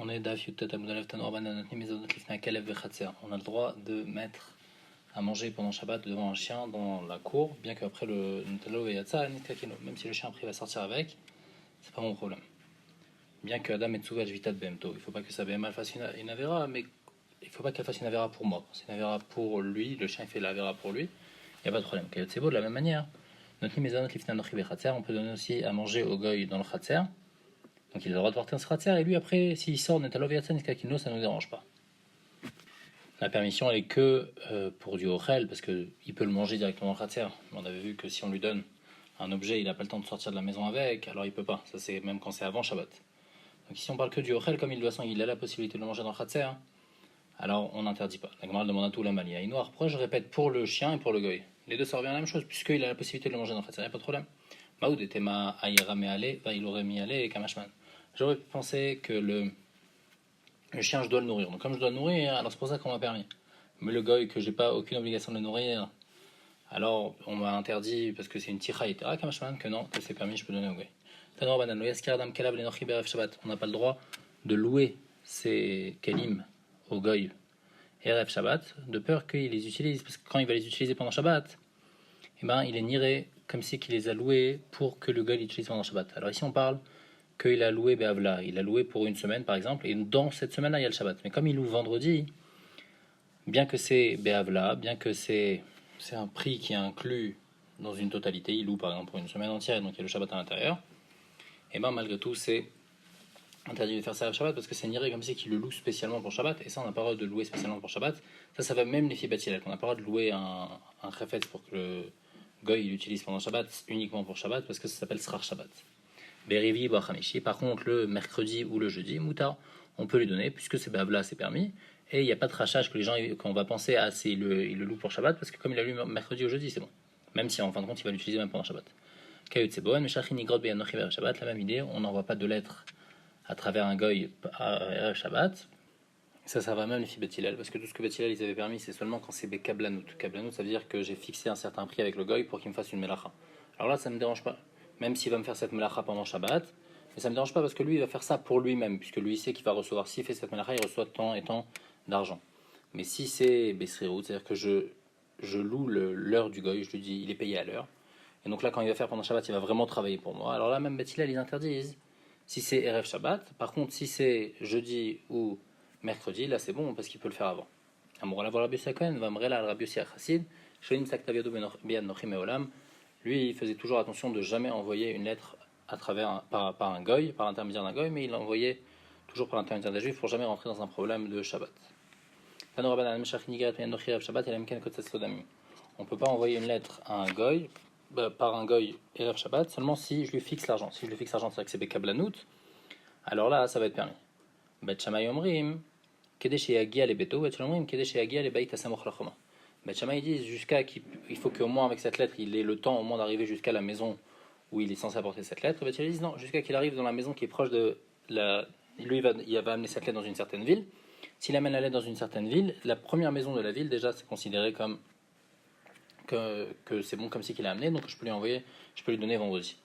On est Daf Yutet Amudalev Tanor Bananotni Mezonot Lifna Kalev Vechatser. On a le droit de mettre à manger pendant Shabbat devant un chien dans la cour, bien qu'après le Nutalo et Yatsa, même si le chien après va sortir avec, c'est pas mon problème. Bien que Adam et Tsuvaj Vitat Bemto, il faut pas que sa BMA fasse une Avera, mais il faut pas qu'elle fasse une Avera pour moi. C'est une Avera pour lui, le chien fait l'Avera pour lui, il n'y a pas de problème. C'est beau de la même manière. Notni Mezonot Lifna Nochi Vechatser, on peut donner aussi à manger au goy dans le Khatser. Donc il a le droit de porter un Khatser, et lui après, s'il sort Netalo et Yatsa Niskakino, ça ne nous dérange pas. La permission elle est que pour du Ochel, parce qu'il peut le manger directement dans le Khatser. On avait vu que si on lui donne un objet, il n'a pas le temps de sortir de la maison avec, alors il peut pas. Ça c'est même quand c'est avant Shabbat. Donc ici on parle que du Ochel, comme il a la possibilité de le manger dans le Khatser, alors on n'interdit pas. La Gemara demande à tout la Mali. Noir, pourquoi je répète pour le chien et pour le goy? Les deux ça revient à la même chose, puisqu'il a la possibilité de le manger dans le Khatser, il n'y a pas de problème. Maoud était ma aïra me aller, il aurait mis aller et Kamashman. J'aurais pensé que le chien, je dois le nourrir. Donc comme je dois le nourrir, alors c'est pour ça qu'on m'a permis. Mais le goy, que j'ai pas aucune obligation de le nourrir, alors on m'a interdit parce que c'est une ticha et que non, que c'est permis, je peux donner au goy. On n'a pas le droit de louer ces kelim au goy Erev Shabbat, de peur qu'il les utilise, parce que quand il va les utiliser pendant Shabbat, eh ben, il est niré comme si qu'il les a loués pour que le goy l'utilise pendant Shabbat. Alors ici on parle qu'il a loué Be'avla, il a loué pour une semaine par exemple, et dans cette semaine-là il y a le Shabbat. Mais comme il loue vendredi, bien que c'est Be'avla, bien que c'est un prix qui est inclus dans une totalité, il loue par exemple pour une semaine entière, donc il y a le Shabbat à l'intérieur, et bien malgré tout c'est interdit de faire ça à Shabbat parce que c'est niré comme si qu'il le loue spécialement pour Shabbat, et ça on n'a pas le droit de louer spécialement pour Shabbat. Ça va même les filles bâtilles, on n'a pas le droit de louer un chafetz pour que le goy l'utilise pendant Shabbat uniquement pour Shabbat parce que ça s'appelle Srar Shabbat. Berivi Bachamishi, par contre le mercredi ou le jeudi, Moutar, on peut lui donner puisque c'est Bavla, c'est permis, et il n'y a pas de rachage que les gens, qu'on va penser à il le loue pour Shabbat parce que comme il a lu mercredi ou jeudi, c'est bon. Même si en fin de compte il va l'utiliser même pendant Shabbat. Kayut c'est bon, mais Shachin Igrod Beyanochi vers Shabbat, la même idée, on n'envoie pas de lettres à travers un goy à Shabbat. Ça va même les filles Bethilel, parce que tout ce que Bethilel ils avaient permis, c'est seulement quand c'est Kablanut. Kablanut, ça veut dire que j'ai fixé un certain prix avec le goy pour qu'il me fasse une melacha. Alors là, ça ne me dérange pas, même s'il va me faire cette melacha pendant Shabbat, mais ça ne me dérange pas parce que lui, il va faire ça pour lui-même, puisque lui, il sait qu'il va recevoir, s'il fait cette melacha, il reçoit tant et tant d'argent. Mais si c'est Besrirut, c'est-à-dire que je loue l'heure du goy, je lui dis, il est payé à l'heure, et donc là, quand il va faire pendant Shabbat, il va vraiment travailler pour moi. Alors là, même Bethilel, ils interdisent. Si c'est Erev Shabbat, par contre, si c'est jeudi ou mercredi, là c'est bon parce qu'il peut le faire avant. Lui, il faisait toujours attention de jamais envoyer une lettre à travers par un goy, par l'intermédiaire d'un goy, mais il l'envoyait toujours par l'intermédiaire d'un juif pour jamais rentrer dans un problème de Shabbat. On ne peut pas envoyer une lettre à un goy, par un goy Erev Shabbat, seulement si je lui fixe l'argent. Si je lui fixe l'argent, c'est-à-dire que c'est Bekablanut, alors là, ça va être permis. Bet Shammai Omrim, Kedesh Yagia les Beto, Bet Shammai Omrim, Kedesh Yagia les Beit Asamoch Lachoma. Bet Shammai disent jusqu'à qu'il faut qu'au moins avec cette lettre, il ait le temps au moins d'arriver jusqu'à la maison où il est censé apporter cette lettre. Bet Shammai disent non, jusqu'à qu'il arrive dans la maison qui est proche de la. Lui, il va amener cette lettre dans une certaine ville. S'il amène la lettre dans une certaine ville, la première maison de la ville, déjà, c'est considéré comme que c'est bon comme si qu'il a amené, donc je peux lui envoyer, je peux lui donner vendredi.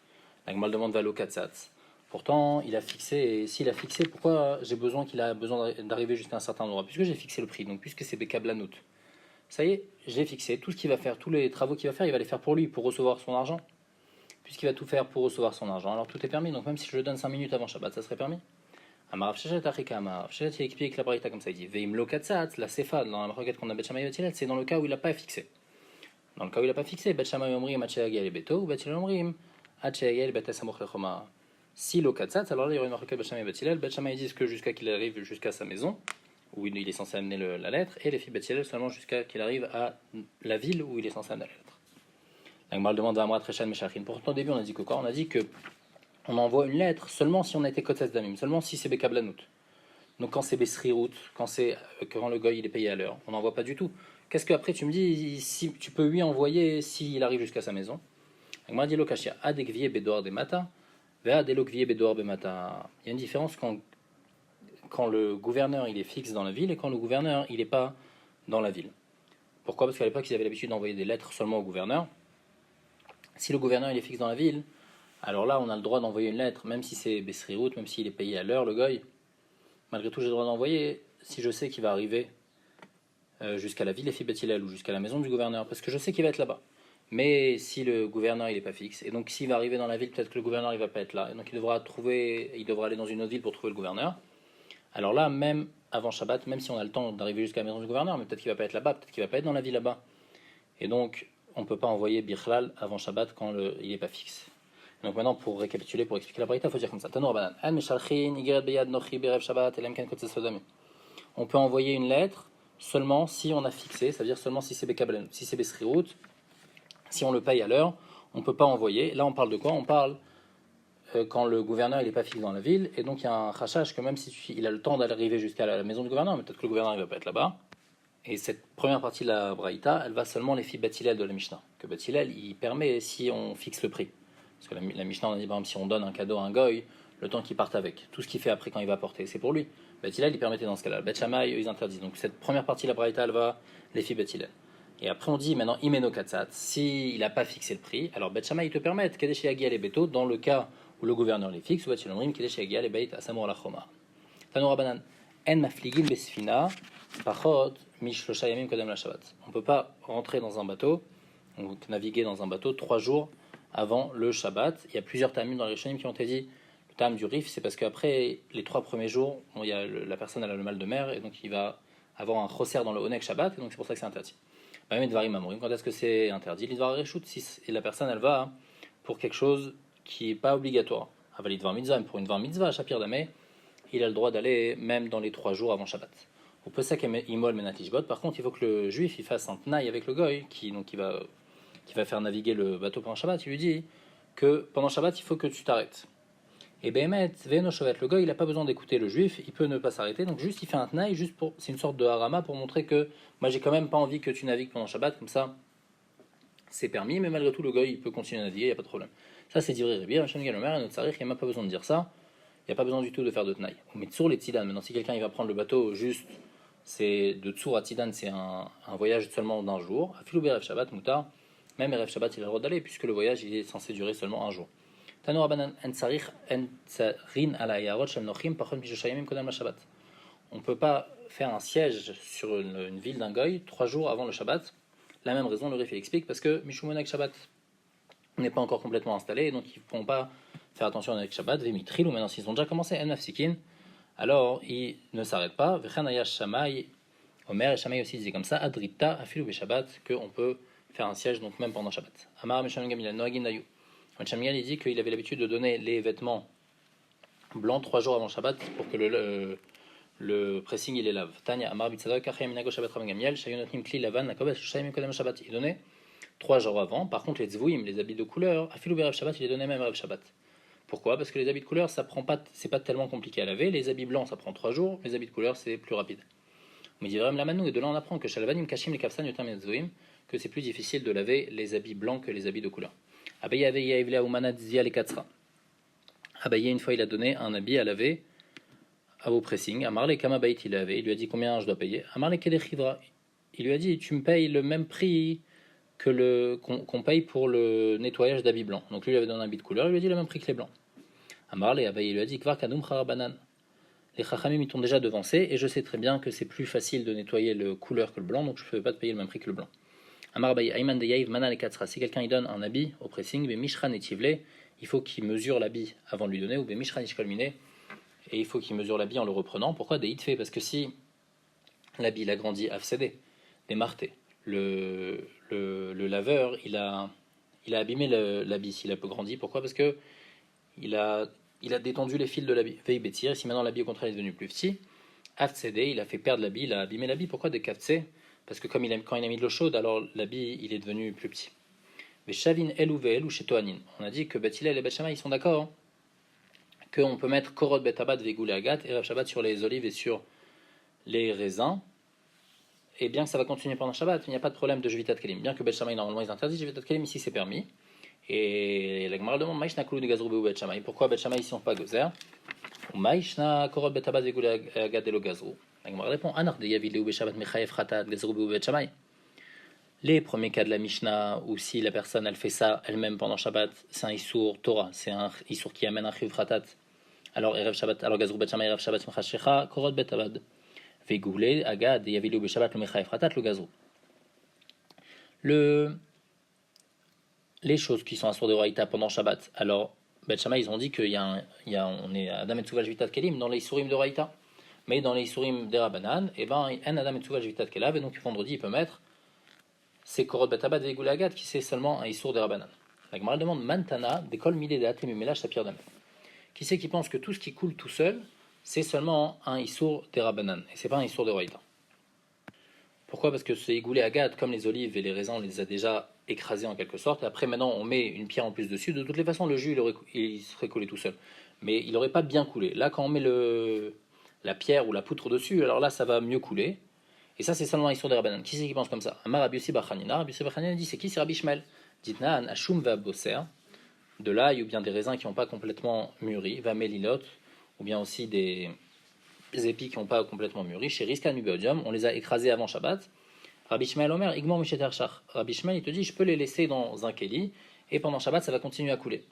La Gemara demande Valo Katsatz. Pourtant, il a fixé, et s'il a fixé, pourquoi j'ai besoin qu'il a besoin d'arriver jusqu'à un certain endroit? Puisque j'ai fixé le prix, donc puisque c'est Bekablanut. Ça y est, j'ai fixé, tout ce qu'il va faire, tous les travaux qu'il va faire, il va les faire pour lui, pour recevoir son argent. Puisqu'il va tout faire pour recevoir son argent, alors tout est permis, donc même si je le donne 5 minutes avant Shabbat, ça serait permis. Amarav Shechet Achika Amarav Shechet, il explique la braïta comme ça, il dit Veimlo Katsatz, la Sefa, dans la requête qu'on a Bet Shammai Yotilet, c'est dans le cas où il n'a pas fixé. Dans le cas où il n'a pas fixé, Bet Shammai Omrim Atcheagel et Beto, ou Bet Shammai Omrim Atcheagel Bet Asamoch Lechoma. Si l'Okatsat, alors là il y aurait une marque Bet Shammai et Bethilel. Bet Shammai disent que jusqu'à qu'il arrive jusqu'à sa maison, où il est censé amener la lettre, et les filles Bethilel seulement jusqu'à qu'il arrive à la ville où il est censé amener la lettre. La Gemara demande à Amrat Rechan Meshachin. Pourtant au début on a dit que quoi? On a dit que on envoie une lettre seulement si on a été Kotzes Damim, seulement si c'est Bekablanut. Donc quand c'est Besrirut, quand le goy il est payé à l'heure, on n'envoie pas du tout. Qu'est-ce que après tu me dis si tu peux lui envoyer s'il arrive jusqu'à sa maison? La Gemara dit Lokashia Adekvie Bedor de Mata. Il y a une différence quand le gouverneur il est fixe dans la ville et quand le gouverneur il n'est pas dans la ville. Pourquoi? Parce qu'à l'époque ils avaient l'habitude d'envoyer des lettres seulement au gouverneur. Si le gouverneur il est fixe dans la ville, alors là on a le droit d'envoyer une lettre, même si c'est Besrirut, même s'il est payé à l'heure, le goy. malgré tout j'ai le droit d'envoyer si je sais qu'il va arriver jusqu'à la ville Efi Beth Hillel ou jusqu'à la maison du gouverneur, parce que je sais qu'il va être là-bas. Mais si le gouverneur il n'est pas fixe, et donc s'il va arriver dans la ville, peut-être que le gouverneur il va pas être là, et donc il devra aller dans une autre ville pour trouver le gouverneur. Alors là, même avant Shabbat, même si on a le temps d'arriver jusqu'à la maison du gouverneur, mais peut-être qu'il va pas être là-bas, peut-être qu'il va pas être dans la ville là-bas. Et donc, on ne peut pas envoyer Bichlal avant Shabbat quand il n'est pas fixe. Donc maintenant, pour récapituler, pour expliquer la braïta, il faut dire comme ça. On peut envoyer une lettre seulement si on a fixé, c'est-à-dire seulement si c'est Bekablen, si c'est Besrirout, si on le paye à l'heure, on ne peut pas envoyer. Là, on parle de quoi? On parle quand le gouverneur il n'est pas fixe dans la ville, et donc il y a un rachage que même si il a le temps d'arriver jusqu'à la maison du gouverneur, mais peut-être que le gouverneur ne va pas être là-bas. Et cette première partie de la braïta, elle va seulement les filles Beth Hillel de la Mishnah. Que Beth Hillel, il permet si on fixe le prix. Parce que la Mishnah, on a dit par exemple, si on donne un cadeau à un goy, le temps qu'il parte avec, tout ce qu'il fait après quand il va porter, c'est pour lui. Beth Hillel, il permettait dans ce cas-là. Beth Shammai, eux, ils interdisent. Donc cette première partie de la braïta, elle va les filles Beth Hillel. Et après, on dit maintenant, Imeno Katsat, s'il n'a pas fixé le prix, alors Beth Shammai, il te permet, Kadesh Yagia les Beto, dans le cas où le gouverneur les fixe, ou Beth Shalomrim, Kadesh Yagia les Beit Asamur la Choma. Tanoura Banan, En Mafligin Besfina, Pachot, Mishlosha Yamim Kodem la Shabbat. On ne peut pas rentrer dans un bateau, donc naviguer dans un bateau 3 jours avant le Shabbat. Il y a plusieurs tamim dans les Rishonim qui ont été dit. Le tam du Rif, c'est parce qu'après les 3 premiers jours, la personne elle a le mal de mer et donc il va avoir un chosser dans le Onek Shabbat, et donc c'est pour ça que c'est interdit. Même Dvarim Amorim, quand est-ce que c'est interdit? L'Idvar Reshut, et la personne elle va pour quelque chose qui n'est pas obligatoire. Aval Idvar Mitzvah, pour une Dvar Mitzvah, Shapir Dameh, il a le droit d'aller même dans les 3 jours avant Shabbat. Au Pesach Imol Menatishbot, par contre, il faut que le juif il fasse un tnaï avec le goy qui va faire naviguer le bateau pendant Shabbat. Il lui dit que pendant Shabbat, il faut que tu t'arrêtes. Et Behemet, Veno Shovet, le goy, il n'a pas besoin d'écouter le juif, il peut ne pas s'arrêter, donc juste il fait un tnaï, c'est une sorte de harama pour montrer que moi j'ai quand même pas envie que tu navigues pendant Shabbat, comme ça c'est permis, mais malgré tout le goy il peut continuer à naviguer, il n'y a pas de problème. Ça c'est d'Ivri Rebi, Hachem Galomer, et notre Sarich, il n'y a même pas besoin de dire ça, il n'y a pas besoin du tout de faire de tnaï. Mais sur les Tzidan, maintenant si quelqu'un il va prendre le bateau juste, c'est de Tsour à Tzidan, c'est un voyage seulement d'un jour, Afilou Berev Shabbat, Moutar, même Erev Shabbat il a le droit d'aller, puisque le voyage il est censé durer seulement un jour. On ne peut pas faire un siège sur une ville d'un goy 3 jours avant le Shabbat. La même raison, le Rif explique, parce que Mishumonek Shabbat n'est pas encore complètement installé, donc ils ne pourront pas faire attention avec Shabbat. Vemitril, ou maintenant s'ils ont déjà commencé, En Nafsikin, alors ils ne s'arrêtent pas. Vechanaya Shamay, Omer et Shamay aussi disaient comme ça, Adrita, Afilu Shabbat, qu'on peut faire un siège donc même pendant Shabbat. Amar Meshanim Gamila, Noagin Nayu. Chamiel il dit qu'il avait l'habitude de donner les vêtements blancs 3 jours avant Shabbat pour que le pressing il les lave. Tanya Amar Bitzadok Achem Minago Shabbat Ram Gamiel Shayonotnim Kli Lavan Nakobes Shayim Kodem Shabbat. Il donnait 3 jours avant. Par contre les tzvouim, les habits de couleur, Afilou Berev Shabbat, il les donnait même Berev Shabbat. Pourquoi? Parce que les habits de couleur c'est pas tellement compliqué à laver. Les habits blancs ça prend 3 jours. Les habits de couleur c'est plus rapide. Mais dit vraiment la manou, et de là on apprend que Shalvanim Kashim les Kafsan Yotam et tzvouim, que c'est plus difficile de laver les habits blancs que les habits de couleur. Abaye avait Yaivla Oumana Dzia les Katsra. Abaye, une fois, il a donné un habit à laver au pressing. Amarle Kamabait, il avait. Il lui a dit combien je dois payer. Amarle Kedechivra. Il lui a dit tu me payes le même prix que qu'on paye pour le nettoyage d'habits blancs. Donc lui, il avait donné un habit de couleur. Il lui a dit le même prix que les blancs. Amarle Abaye lui a dit Kvar Kadum Kharabanan. Les Chachamim ils t'ont déjà devancé et je sais très bien que c'est plus facile de nettoyer le couleur que le blanc, donc je ne peux pas te payer le même prix que le blanc. Si quelqu'un il donne un habit au pressing, il faut qu'il mesure l'habit avant de lui donner, ou et il faut qu'il mesure l'habit en le reprenant. Pourquoi des hitfé? Parce que si l'habit il a grandi afsédé, des martés, le laveur il a abîmé l'habit s'il a peu grandi. Pourquoi? Parce que il a détendu les fils de l'habit. Si maintenant l'habit au contraire est devenu plus petit, afsédé, il a fait perdre l'habit, il a abîmé l'habit. Pourquoi des kaftsé? Parce que quand il a mis de l'eau chaude, alors l'habit il est devenu plus petit. Mais Shavin El ou chez Toanin, on a dit que Beth Hillel et Beth Shammai ils sont d'accord qu'on peut mettre Korot Bet Abad Vegoulé Agat et Rav Shabbat sur les olives et sur les raisins. Et bien que ça va continuer pendant Shabbat, il n'y a pas de problème de Jvitat Kelim. Bien que Beth Shammai normalement ils interdisent Jvitat Kelim, ici c'est permis. Et la Gemara demande Maïshna Koulou de Gazrou ou Beth Shammai. Pourquoi Beth Shammai ils sont pas gozer? Ou Maïshna Korot Bet Abad Vegoulé Agat et le Gazrou. La Gemara répond Anar de Yavile ou Beshabat Mechayev Khatat Gazrou ou Beth Shammai. Les premiers cas de la Mishnah, où si la personne elle fait ça elle-même pendant Shabbat, c'est un Issour Torah, c'est un Issour qui amène un Chiyuv Khatat Alors, Erev Shabbat, alors Gazrou Bet Shammai, Erev Shabbat Simcha Shecha, Korot Bet Abad. Vegoulé, Agad, Yavilu Be Shabbat, le Mecha Efratat, le Gazrou. Les choses qui sont assourdes de Raïta pendant Shabbat. Alors, Bet Shammai, ils ont dit qu'on est Adam et Tzuva Jvitat Kelim dans les Isurim de Raïta. Mais dans les Isurim des Rabanan, et ben, un Adam et Tzuva Jvitat Kelav, et donc vendredi, il peut mettre c'est Korot Bet Abad Vegoulé Agad, qui c'est seulement un Isur des Rabanan. La Gemara demande Mantana, d'école Midé de Atem Melach Sapir Dam. Qui c'est qui pense que tout ce qui coule tout seul, c'est seulement un Isur des Rabanan, et c'est pas un Isur de Raïta. Pourquoi? Parce que ce égoulé agate, comme les olives et les raisins, on les a déjà écrasés en quelque sorte. Et après, maintenant, on met une pierre en plus dessus. De toutes les façons, le jus, il serait coulé tout seul. Mais il n'aurait pas bien coulé. Là, quand on met la pierre ou la poutre dessus, alors là, ça va mieux couler. Et ça, c'est seulement l'histoire des Rabbanan. Qui c'est qui pense comme ça? Amar Rabbi Yossi bar Chanina. Rabbi Yossi bar Chanina dit, c'est qui? C'est Rabbi Shmuel. Ditnan, Ashum va bosser. De l'ail ou bien des raisins qui n'ont pas complètement mûri. Va melilot. Ou bien aussi des épis qui n'ont pas complètement mûri, chez Rizkan Ubodium, on les a écrasés avant Shabbat. Rabbi Shmuel Omer, Igmor Mishet Arshach. Rabbi Shmuel, il te dit, je peux les laisser dans un keli, et pendant Shabbat, ça va continuer à couler.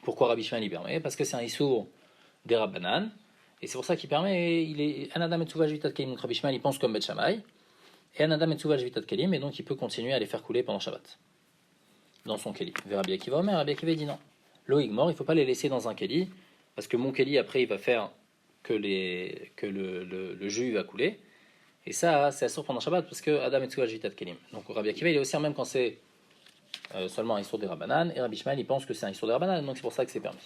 Pourquoi Rabbi Shmuel y permet? Parce que c'est un issour des Rabbanan, et c'est pour ça qu'il permet, il est un Adam et Tzuva Jvitat Kelim. Donc Rabbi Shmuel, il pense comme Bet Shammai, et un Adam et Tzuva Jvitat Kelim, et donc il peut continuer à les faire couler pendant Shabbat, dans son keli. Vers Rabbi Akiva Omer, Rabbi Akiva dit non. Lo Igmor, il ne faut pas les laisser dans un keli, parce que mon keli, après, il va faire que le jus va couler, et ça c'est assur pendant Shabbat parce que Adam et Tzuva Jvitat Kelim. Donc Rabbi Akiva il est aussi même quand c'est seulement un issour des Rabbanan, et Rabbi Shmuel il pense que c'est un issour des Rabbanan, donc c'est pour ça que c'est permis.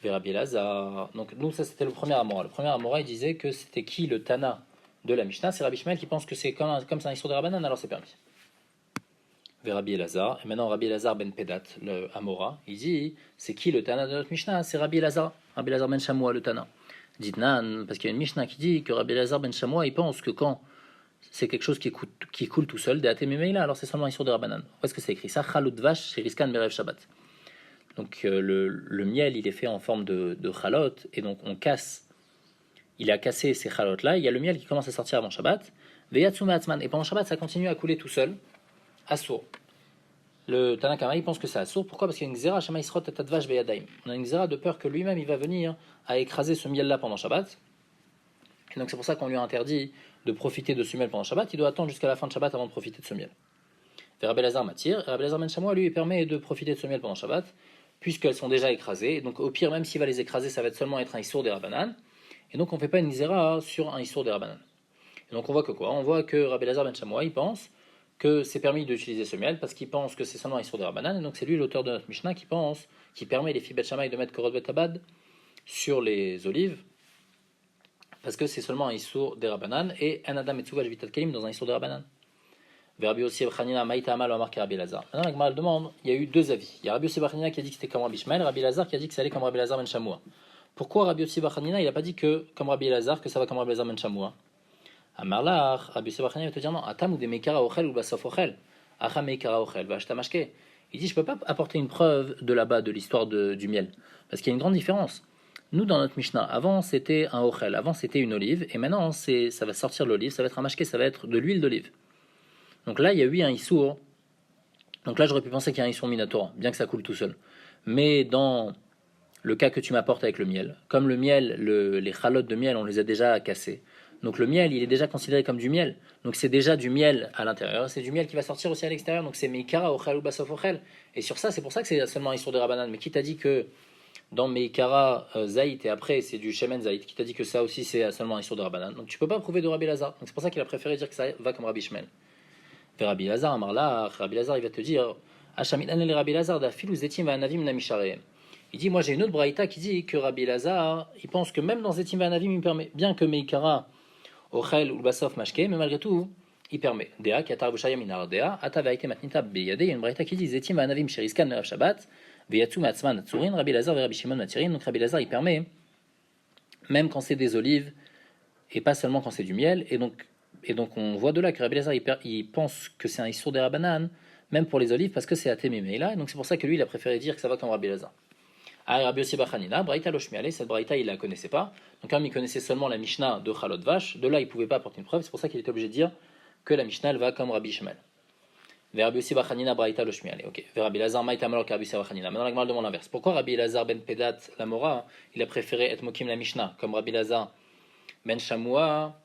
Et Rabbi Elazar, donc nous ça c'était le premier Amora. Le premier Amora il disait que c'était qui le Tana de la Mishnah, c'est Rabbi Shmuel qui pense que c'est comme c'est un issour des Rabbanan, alors c'est permis. Et Rabbi Elazar, et maintenant Rabbi Elazar ben Pedat, le Amora, il dit c'est qui le Tana de notre Mishnah? C'est Rabbi Elazar ben Shamoua le Tana. Ditnan, parce qu'il y a une Mishnah qui dit que Rabbi Elazar ben Shamoua il pense que quand c'est quelque chose qui coule tout seul, alors c'est seulement Isur de Rabbanan. Où est-ce que c'est écrit ça? Chalut vache chez Riskan Merev Shabbat. Donc le miel il est fait en forme de chalot, et donc il a cassé ces chalotes là, il y a le miel qui commence à sortir avant Shabbat, Veyatsu Ma'atzman, et pendant Shabbat ça continue à couler tout seul, assour. Le Tanakama il pense que c'est assour. Pourquoi? Parce qu'il y a une xéra Shama Isrot Tatvash Beyadaim. On a une xéra de peur que lui-même il va venir à écraser ce miel là pendant Shabbat. Et donc c'est pour ça qu'on lui a interdit de profiter de ce miel pendant Shabbat. Il doit attendre jusqu'à la fin de Shabbat avant de profiter de ce miel. Et Rabbi Elazar Matir, Rabbi Elazar Ben Shamoua lui permet de profiter de ce miel pendant Shabbat, puisqu'elles sont déjà écrasées. Et donc au pire, même s'il va les écraser, ça va seulement être un issour des Rabbanan. Et donc on ne fait pas une xéra sur un issour des Rabbanan. Et donc on voit que quoi? On voit que Rabbi Elazar Ben Shamoua il pense que c'est permis d'utiliser ce miel parce qu'il pense que c'est seulement un issour des Rabbanan, et donc c'est lui l'auteur de notre Mishnah qui permet les filles Bet Shammai de mettre Korot Bet Abad sur les olives parce que c'est seulement un issour des Rabbanan, et un Adam et Tzuva Jvitat Kelim dans un issour des Rabbanan. Rabbi Yossi bar Chanina Maïta Amal Omar Rabbi Elazar. Maintenant la Gemara demande, il y a eu deux avis. Il y a Rabbi Yossi bar Chanina qui a dit que c'était comme Rabbi Shmuel, Rabbi Elazar qui a dit que ça allait comme Rabbi Elazar Ben Shamoua. Pourquoi Rabbi Yossi bar Chanina il n'a pas dit que comme Rabbi Elazar que ça va comme Rabbi Elazar Ben Shamoua? Amarlach, Rabbi Yossi bar Chanina va te dire non, Atam ou des Meikara Ochel ou Basof Ochel. Il dit je peux pas apporter une preuve de là-bas de l'histoire du miel parce qu'il y a une grande différence. Nous dans notre Mishnah, avant c'était un ochel, avant c'était une olive, et maintenant ça va sortir de l'olive, ça va être un mashké, ça va être de l'huile d'olive. Donc là il y a eu un issour. Donc là j'aurais pu penser qu'il y a un issour minatora, bien que ça coule tout seul. Mais dans le cas que tu m'apportes avec le miel, comme le miel, les chalotes de miel on les a déjà cassées. Donc le miel, il est déjà considéré comme du miel. Donc c'est déjà du miel à l'intérieur. C'est du miel qui va sortir aussi à l'extérieur. Donc c'est Meikara, Ochel ou Basof Ochel. Et sur ça, c'est pour ça que c'est seulement un issour de Rabbanan. Mais qui t'a dit que dans Meikara, Zaït et après c'est du Shemen Zaït? Qui t'a dit que ça aussi c'est seulement un issour de Rabbanan? Donc tu peux pas prouver de Rabbi Elazar. Donc c'est pour ça qu'il a préféré dire que ça va comme Rabbi Shmuel. Vers Rabbi Elazar, Amarla, Rabbi Elazar il va te dire Hachamit Anel Rabbi Elazar d'Afil ou Zetim Vanavim Namishareem. Il dit moi j'ai une autre braïta qui dit que Rabbi Elazar il pense que même dans Zetim Vanavim il permet, bien que Meikara Ochel ou Basof Mashke, mais malgré tout, il permet. Dea, Katar Bushaya Minar Dea, Ata Vaite Matnita Beyade, il y a une braïta qui dit Zetim Anavim Sheriskan Merav Shabbat, Veyatsu Matzman Atsurin, Rabbi Lazar et Rabbi Shimon Matirin. Donc Rabbi Lazar il permet, même quand c'est des olives, et pas seulement quand c'est du miel, et donc on voit de là que Rabbi Lazar il pense que c'est un issour des Rabbanan, même pour les olives, parce que c'est Atémé Meila, et donc c'est pour ça que lui il a préféré dire que ça va comme Rabbi Lazar. Ah, Rabbi Yossi bar Chanina, Braïta lo Shmialé, cette Braïta il la connaissait pas. Donc comme il connaissait seulement la Mishnah de Chalot Vache, de là il pouvait pas apporter une preuve, c'est pour ça qu'il était obligé de dire que la Mishnah elle va comme Rabbi Shmuel. Vers Rabbi Yossi Bachanina Braïta le Shmiale. Ok. Vers Rabbi Lazar Maïta Malok Rabbi Yossi Bachanina. Maintenant la Gemara demande l'inverse. Pourquoi Rabbi Lazar ben Pedat la Mora, il a préféré être Mokim la Mishnah comme Rabbi Lazar ben Shamoua,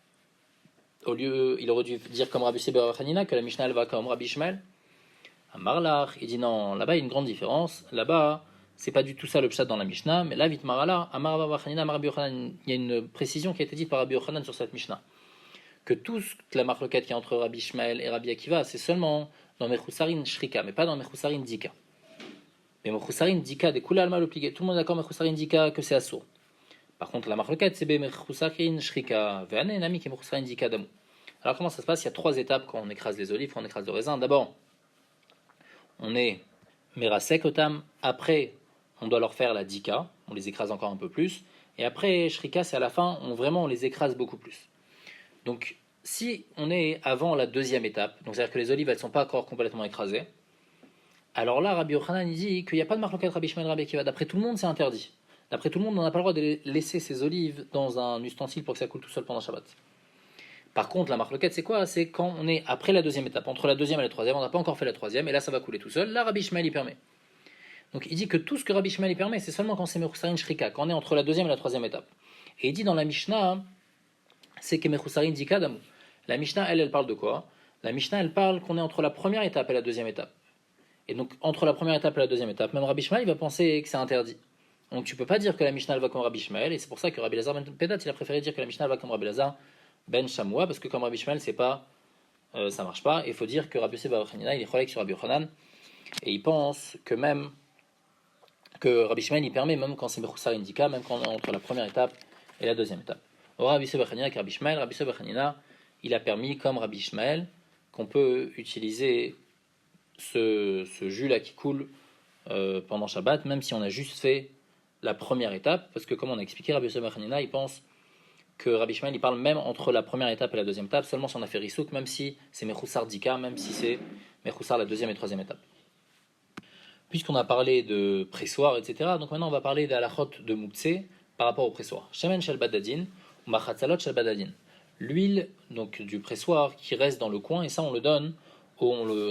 au lieu, il aurait dû dire comme Rabbi Yossi Bachanina que la Mishnah elle va comme Rabbi Ishmael. Amarlach, il dit non, là-bas il y a une grande différence. Là-bas, c'est pas du tout ça le pshat dans la Mishnah, mais là, vite Marala, Amar Bachanina, Amar Rabbi Yochanan, il y a une précision qui a été dite par Rabbi Yochanan sur cette Mishnah. Que toute la marloquette qui est entre Rabbi Ishmael et Rabbi Akiva, c'est seulement dans Mechousarin Shrika, mais pas dans Mechousarin Dika. Mais Mechousarin Dika, des Kula Alma l'obligé. Tout le monde est d'accord Mechousarin Dika que c'est assourd. Par contre, la marloquette, c'est Mechousarin Shrika, Veane, un ami qui est Mechousarin Dika d'amou. Alors comment ça se passe? Il y a 3 étapes quand on écrase les olives, quand on écrase le raisin. D'abord, on est Merasek Otam, après, on doit leur faire la Dika, on les écrase encore un peu plus. Et après, Shrika, c'est à la fin, on les écrase beaucoup plus. Donc, si on est avant la deuxième étape, donc c'est-à-dire que les olives elles ne sont pas encore complètement écrasées, alors là, Rabbi Yochanan dit qu'il n'y a pas de marloquette Rabbi Ishmael Rabbi Akiva. D'après tout le monde, c'est interdit. D'après tout le monde, on n'a pas le droit de laisser ces olives dans un ustensile pour que ça coule tout seul pendant Shabbat. Par contre, la marloquette, c'est quoi? C'est quand on est après la deuxième étape, entre la deuxième et la troisième, on n'a pas encore fait la troisième, et là, ça va couler tout seul. Là, Rabbi Ishmael y permet. Donc, il dit que tout ce que Rabbi Ishmael y permet, c'est seulement quand c'est Mechousarin Shrika, quand on est entre la deuxième et la troisième étape. Et il dit dans la Mishnah, c'est que Mechousarin Dika Damou. La Mishnah, elle parle de quoi? La Mishnah, elle parle qu'on est entre la première étape et la deuxième étape. Et donc, entre la première étape et la deuxième étape, même Rabbi Ishmael, il va penser que c'est interdit. Donc, tu peux pas dire que la Mishnah, elle va comme Rabbi Ishmael, et c'est pour ça que Rabbi Lazar ben Pedat, il a préféré dire que la Mishnah, elle va comme Rabbi Lazar ben Shamoua, parce que comme Rabbi Ishmael, c'est pas, ça marche pas. Il faut dire que Rabbi Yossi Bachanina, il est cholèque sur Rabbi Yochanan, et il pense que même, que Rabbi Ishmael, il permet, même quand c'est Mechoussar Indika, même quand on est entre la première étape et la deuxième étape. Or, Rabbi Yossi Bachanina avec Rabbi Ishmael, Rabbi Yossi Bachanina, il a permis, comme Rabbi Ishmael, qu'on peut utiliser ce jus-là qui coule pendant Shabbat, même si on a juste fait la première étape, parce que comme on a expliqué, Rabbi Yossi Bachanina, il pense que Rabbi Ishmael, il parle même entre la première étape et la deuxième étape, seulement si on a fait Risouk, même si c'est Mechoussar Dika, même si c'est Mechoussar la deuxième et troisième étape. Puisqu'on a parlé de pressoir, etc., donc maintenant on va parler d'Alachot de Mouktsé par rapport au pressoir. Shemen Shel Badadin, ou Machatzalot Shel Badadin. L'huile donc du pressoir qui reste dans le coin, et ça on le donne,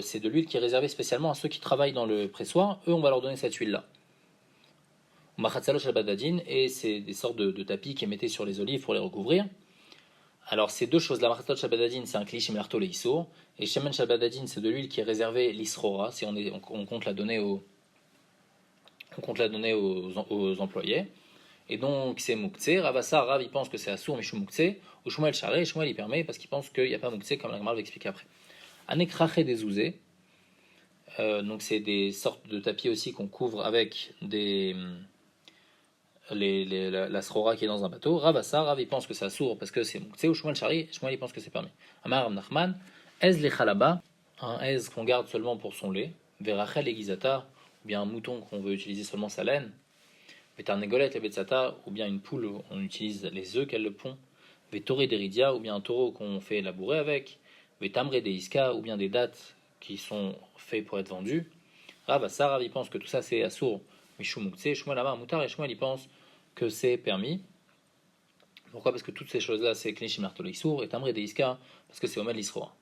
c'est de l'huile qui est réservée spécialement à ceux qui travaillent dans le pressoir, eux on va leur donner cette huile-là. Machatzalot Shel Badadin, et c'est des sortes de tapis qui mettaient sur les olives pour les recouvrir. Alors ces deux choses, la Machatzalot Shel Badadin c'est un klish marto le isour, et Shemen Shel Badadin c'est de l'huile qui est réservée l'isrora, si on compte la donner aux employés. Et donc c'est Mouktsé. Ravassa, Rav il pense que c'est Assour, Mishou Mouktsé. Ou Shmuel Charé, Shmuel il permet parce qu'il pense qu'il n'y a pas Mouktsé, comme la Gemara va expliquer après. Anekraché des ouzés. Donc c'est des sortes de tapis aussi qu'on couvre avec la srora qui est dans un bateau. Ravassa, Rav il pense que c'est Assour parce que c'est Mouktsé. Ou Shmuel Charé, Shmuel il pense que c'est permis. Amar Nachman, Ez lechalaba, un Ez qu'on garde seulement pour son lait. Verachel et Gizata, ou bien un mouton qu'on veut utiliser seulement sa laine. Vetarnegolet et Betsata, ou bien une poule, on utilise les œufs qu'elle le pond. Vetoré d'Eridia, ou bien un taureau qu'on fait labourer avec. Vetamre de Iska, ou bien des dattes qui sont faits pour être vendus. Ravassa, Rav il pense que tout ça c'est Assour, Mishou Mouktsé. Shmuel Amar Moutar, et Shmuel il pense que c'est permis. Pourquoi? Parce que toutes ces choses-là c'est Klishim Martolo Issour, et Tamre de Iska, parce que c'est Omed l'Isroa.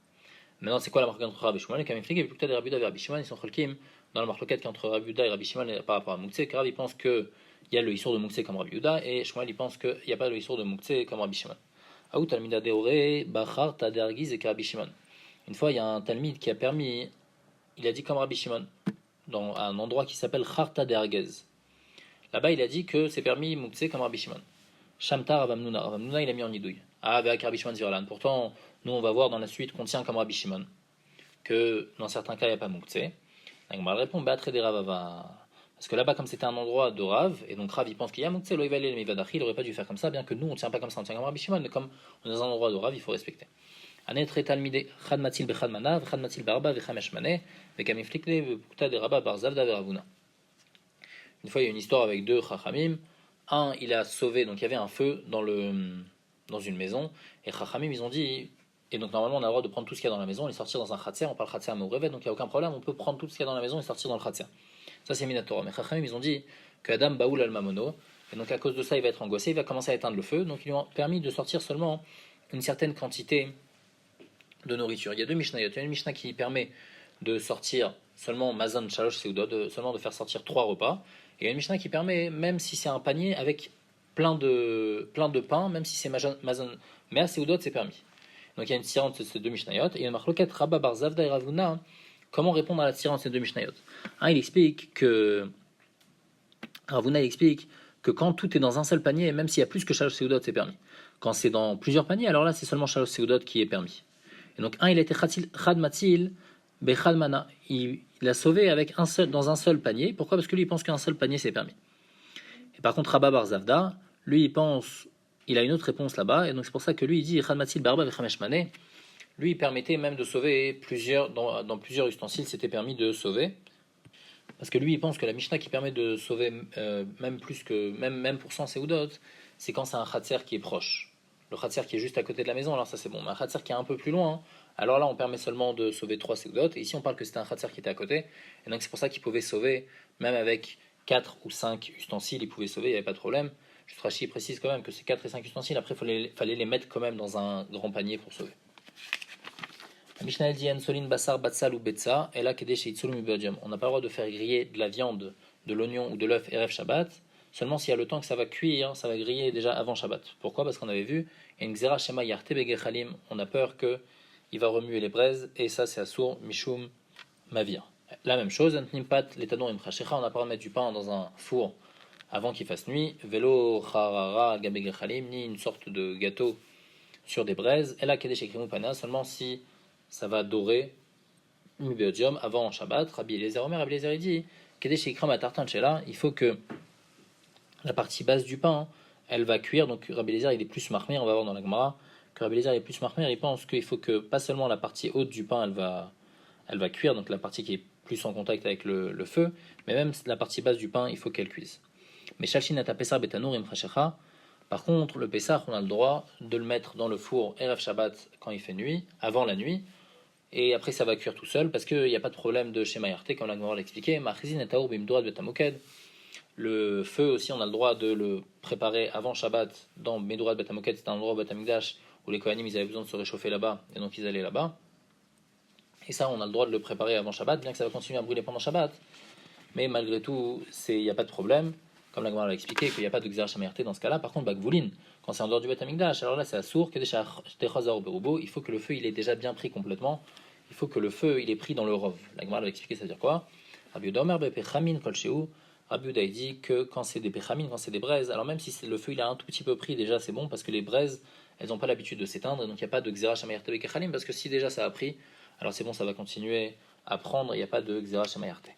Maintenant, c'est quoi la marque entre Rav et Shmuel? Et comme il explique, il y a Rabbi Uda et Rabbi Shimon, ils sont cholkim dans la marque qui est entre Rabbi Uda et Rabbi Shimon par rapport à Mouktsé, car Rav il pense qu'il y a le Issour de Mouktsé comme Rabbi Uda, et Shmuel il pense qu'il n'y a pas le Issour de Mouktsé comme Rabbi Shimon. Aout Talmida Deore, Bachar, Tadergiz et Rabbi Shimon. Une fois, il y a un Talmid qui a permis, il a dit comme Rabbi Shimon, dans un endroit qui s'appelle Charta Dergez. Là-bas, il a dit que c'est permis Mouktsé comme Rabbi Shimon. Shamtar Avamnuna, Avamnuna il a mis en nidouille. Ah, avec Rabbi Shimon Zirlan. Pourtant, nous on va voir dans la suite qu'on tient comme Rabbi Shimon, que dans certains cas il n'y a pas Mouktsé. Donc on va répondre, Beatre des Ravava. Parce que là-bas, comme c'était un endroit de Rav, et donc Rav il pense qu'il y a Mouktsé, il n'aurait pas dû faire comme ça, bien que nous on ne tient pas comme ça, on tient comme Rabbi Shimon, mais comme on est dans un endroit de Rav, il faut respecter. Anetre Talmide, Chad Matil Bechad Manav, Chad Matil Barba, Vechamesh Mane, Vekamiflikle, Vekouta des Rabba, Barzavda, Veravuna. Une fois, il y a une histoire avec deux Chachamim. Un, il a sauvé, donc il y avait un feu dans une maison, et Chachamim, ils ont dit, et donc normalement on a le droit de prendre tout ce qu'il y a dans la maison et sortir dans un Khatser, on parle Khatser à Mourevet, donc il n'y a aucun problème, on peut prendre tout ce qu'il y a dans la maison et sortir dans le Khatser. Ça c'est Minatora. Mais Chachamim, ils ont dit que Adam Baoul al-Mamono, et donc à cause de ça il va être angoissé, il va commencer à éteindre le feu, donc ils lui ont permis de sortir seulement une certaine quantité de nourriture. Il y a deux Mishnayot. Il y a une Mishnah qui permet de sortir seulement Mazon Shalosh Seudot, seulement de faire sortir 3 repas. Et il y a une Mishnah qui permet, même si c'est un panier avec plein de pain, même si c'est Mazon Mea Seudot, c'est permis. Donc il y a une tirante de ces deux Mishnayot. Et il y a une marloquette Rabba Bar Zavda et Ravuna. Comment répondre à la tirante de ces deux Mishnayot? Il explique que Ravuna explique que quand tout est dans un seul panier, même s'il y a plus que Shalosh Seudot, c'est permis. Quand c'est dans plusieurs paniers, alors là, c'est seulement Shalosh Seudot qui est permis. Et donc, il a été Chad Matil, Bechad Mana. Il a sauvé avec dans un seul panier. Pourquoi? Parce que lui, il pense qu'un seul panier, c'est permis. Et par contre, Rabba Bar Zavda, lui, il a une autre réponse là-bas. Et donc, c'est pour ça que lui, il dit Chad Matil Barba Vechamesh Mané. Lui, il permettait même de sauver dans plusieurs ustensiles, c'était permis de sauver. Parce que lui, il pense que la Mishnah qui permet de sauver même pour 100 Seudot, c'est quand c'est un Khatser qui est proche. Le Khatser qui est juste à côté de la maison, alors ça c'est bon. Mais un Khatser qui est un peu plus loin, alors là on permet seulement de sauver 3 Seudot. Et ici on parle que c'était un Khatser qui était à côté. Et donc c'est pour ça qu'il pouvait sauver, même avec 4 ou 5 ustensiles, il pouvait sauver, il n'y avait pas de problème. Juste Rashi précise quand même que ces 4 et 5 ustensiles, après il fallait les mettre quand même dans un grand panier pour sauver. La Mishnah dit Ansolin Bassar Batsal ou Betsa, et là Kedesh Itzulum Ubadium. On n'a pas le droit de faire griller de la viande, de l'oignon ou de l'œuf Erev Shabbat, seulement s'il y a le temps que ça va cuire, ça va griller déjà avant Shabbat. Pourquoi? Parce qu'on avait vu, en Xera Shema Yarte Begechalim, on a peur qu'il va remuer les braises, et ça c'est Assour Mishum Mavir. La même chose, Antnimpat Letadon Imchachecha, on n'a pas le droit de mettre du pain dans un four avant qu'il fasse nuit, Velo Charara Gabegechalim, ni une sorte de gâteau sur des braises, et là Kedesh Ekrimu Pana, seulement si ça va dorer avant Shabbat. Rabbi Eliezer dit il faut que la partie basse du pain, elle va cuire. Donc Rabbi Eliezer il est plus marmir, on va voir dans la Gemara que Rabbi Eliezer est plus marmir, il pense qu'il faut que pas seulement la partie haute du pain elle va cuire, donc la partie qui est plus en contact avec le feu, mais même la partie basse du pain il faut qu'elle cuise. Mais Shalshin ata Pesar betanour imchachecha. Par contre, le Pessah, on a le droit de le mettre dans le four Erev Shabbat quand il fait nuit, avant la nuit, et après ça va cuire tout seul parce qu'il n'y a pas de problème de schéma RT comme la Gemara l'a expliqué. Le feu aussi, on a le droit de le préparer avant Shabbat dans Medorat Betamoket, c'est un endroit au Batamikdash où les Kohanim ils avaient besoin de se réchauffer là-bas et donc ils allaient là-bas. Et ça, on a le droit de le préparer avant Shabbat, bien que ça va continuer à brûler pendant Shabbat. Mais malgré tout, il n'y a pas de problème. Comme la Gemara l'a expliqué, qu'il n'y a pas de Xer Shamayarte dans ce cas-là. Par contre, Bakvoulin, quand c'est en dehors du Beth Amikdash, alors là c'est Assour, que il faut que le feu il est déjà bien pris complètement. Il faut que le feu il est pris dans le rov. La Gemara l'a expliqué, ça veut dire quoi? Rabbi Uda bepechamin kolsheu. Rabbi Uda dit que quand c'est des pechamin, quand c'est des braises, alors même si le feu il a un tout petit peu pris, déjà c'est bon parce que les braises elles n'ont pas l'habitude de s'éteindre et donc il n'y a pas de Xer Shamayarte bekechalim parce que si déjà ça a pris, alors c'est bon, ça va continuer à prendre, il n'y a pas de Xer Shamayarte.